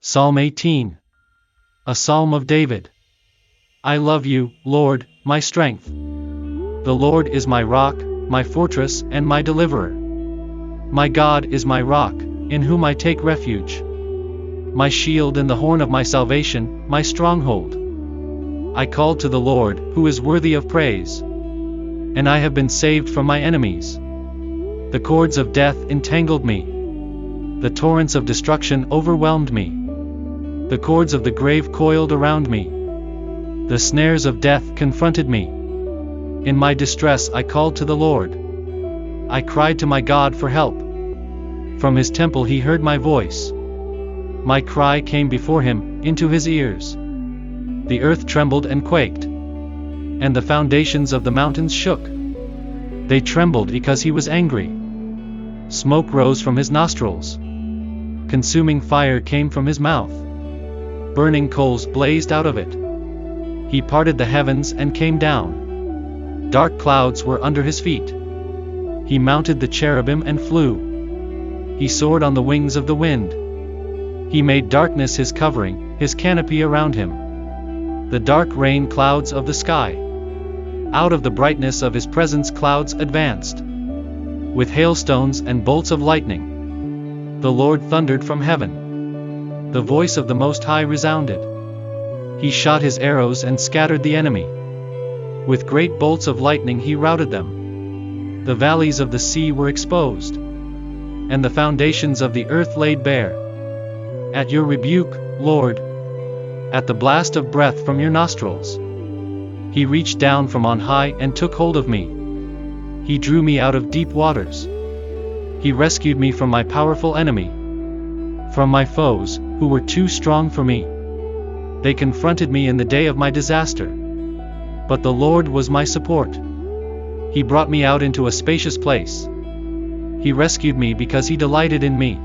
Psalm 18. A Psalm of David. I love you, Lord, my strength. The Lord is my rock, my fortress, and my deliverer. My God is my rock, in whom I take refuge. My shield and the horn of my salvation, my stronghold. I called to the Lord, who is worthy of praise. And I have been saved from my enemies. The cords of death entangled me. The torrents of destruction overwhelmed me. The cords of the grave coiled around me. The snares of death confronted me. In my distress I called to the Lord. I cried to my God for help. From his temple he heard my voice. My cry came before him, into his ears. The earth trembled and quaked. And the foundations of the mountains shook. They trembled because he was angry. Smoke rose from his nostrils. Consuming fire came from his mouth. Burning coals blazed out of it. He parted the heavens and came down. Dark clouds were under his feet. He mounted the cherubim and flew. He soared on the wings of the wind. He made darkness his covering, his canopy around him. The dark rain clouds of the sky. Out of the brightness of his presence clouds advanced. With hailstones and bolts of lightning. The Lord thundered from heaven. The voice of the Most High resounded. He shot his arrows and scattered the enemy. With great bolts of lightning he routed them. The valleys of the sea were exposed. And the foundations of the earth laid bare. At your rebuke, Lord. At the blast of breath from your nostrils. He reached down from on high and took hold of me. He drew me out of deep waters. He rescued me from my powerful enemy. From my foes, who were too strong for me. They confronted me in the day of my disaster. But the Lord was my support. He brought me out into a spacious place. He rescued me because he delighted in me.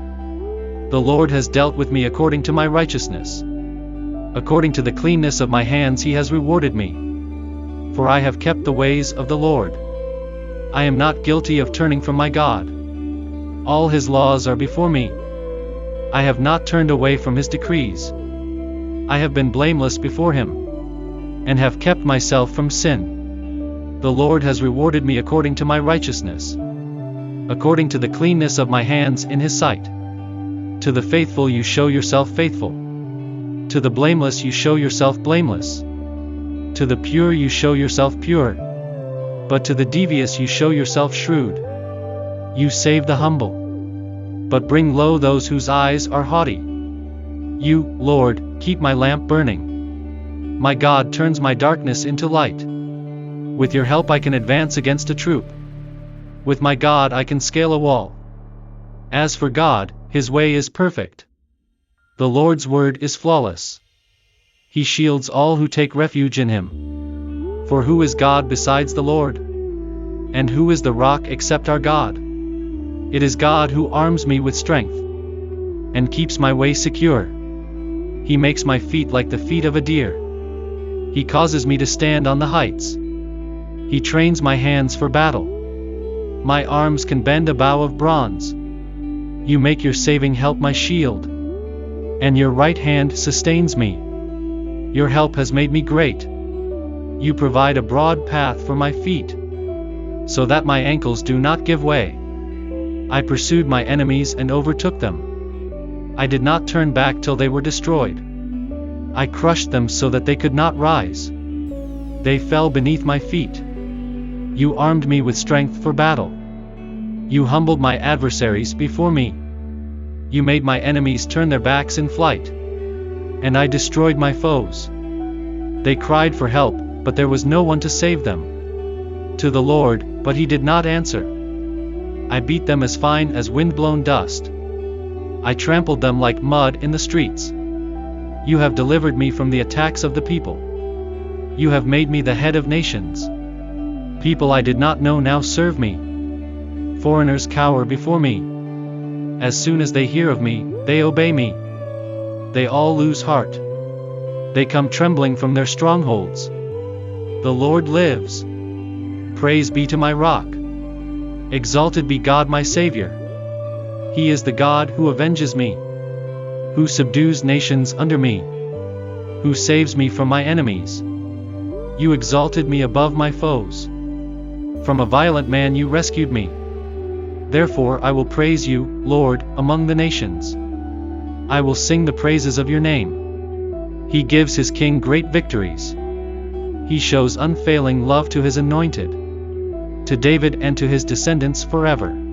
The Lord has dealt with me according to my righteousness. According to the cleanness of my hands he has rewarded me. For I have kept the ways of the Lord. I am not guilty of turning from my God. All his laws are before me. I have not turned away from his decrees. I have been blameless before him, and have kept myself from sin. The Lord has rewarded me according to my righteousness, according to the cleanness of my hands in his sight. To the faithful you show yourself faithful. To the blameless you show yourself blameless. To the pure you show yourself pure. But to the devious you show yourself shrewd. You save the humble, but bring low those whose eyes are haughty. You, Lord, keep my lamp burning. My God turns my darkness into light. With your help I can advance against a troop. With my God I can scale a wall. As for God, his way is perfect. The Lord's word is flawless. He shields all who take refuge in him. For who is God besides the Lord? And who is the rock except our God? It is God who arms me with strength, and keeps my way secure. He makes my feet like the feet of a deer. He causes me to stand on the heights. He trains my hands for battle. My arms can bend a bow of bronze. You make your saving help my shield, and your right hand sustains me. Your help has made me great. You provide a broad path for my feet, so that my ankles do not give way. I pursued my enemies and overtook them. I did not turn back till they were destroyed. I crushed them so that they could not rise. They fell beneath my feet. You armed me with strength for battle. You humbled my adversaries before me. You made my enemies turn their backs in flight. And I destroyed my foes. They cried for help, but there was no one to save them. To the Lord, but he did not answer. I beat them as fine as wind-blown dust. I trampled them like mud in the streets. You have delivered me from the attacks of the people. You have made me the head of nations. People I did not know now serve me. Foreigners cower before me. As soon as they hear of me, they obey me. They all lose heart. They come trembling from their strongholds. The Lord lives. Praise be to my rock. Exalted be God my Savior. He is the God who avenges me, who subdues nations under me, who saves me from my enemies. You exalted me above my foes. From a violent man you rescued me. Therefore I will praise you, Lord, among the nations. I will sing the praises of your name. He gives his king great victories. He shows unfailing love to his anointed, to David and to his descendants forever.